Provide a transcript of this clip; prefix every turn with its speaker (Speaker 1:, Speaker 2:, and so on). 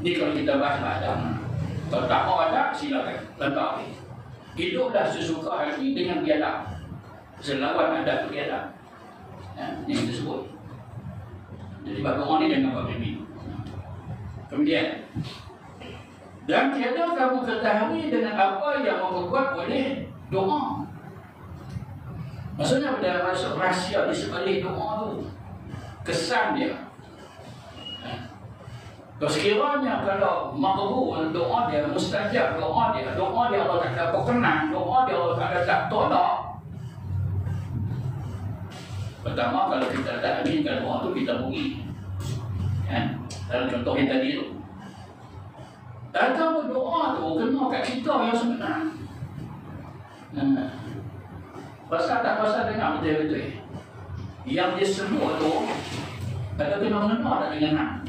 Speaker 1: Ni kalau kita bahas adab. Kalau tak mau adab, silakan letak. Hiduplah sesuka hati dengan biadab. Selawan adab biadab. Yang kita sebut. Jadi bab doa ni jangan buat mimpi. Kemudian, dan tiada kamu ketahui dengan apa yang memperkuat oleh doa. Maksudnya ada rahsia di sebalik doa tu, kesan dia. Kalau sekiranya kalau makbul doa dia, mustajab doa dia Allah tak ada perkenan, doa dia Allah tak ada tak tolak. Pertama, kalau kita tak aminkan doa tu, kita bunyi. Dalam contoh yang tadi tu, datang doa tu kena kat kita yang sebenar. Pasal tak pasal dengar betul-betul. Yang dia sebut tu, ada kena mengena tak dengan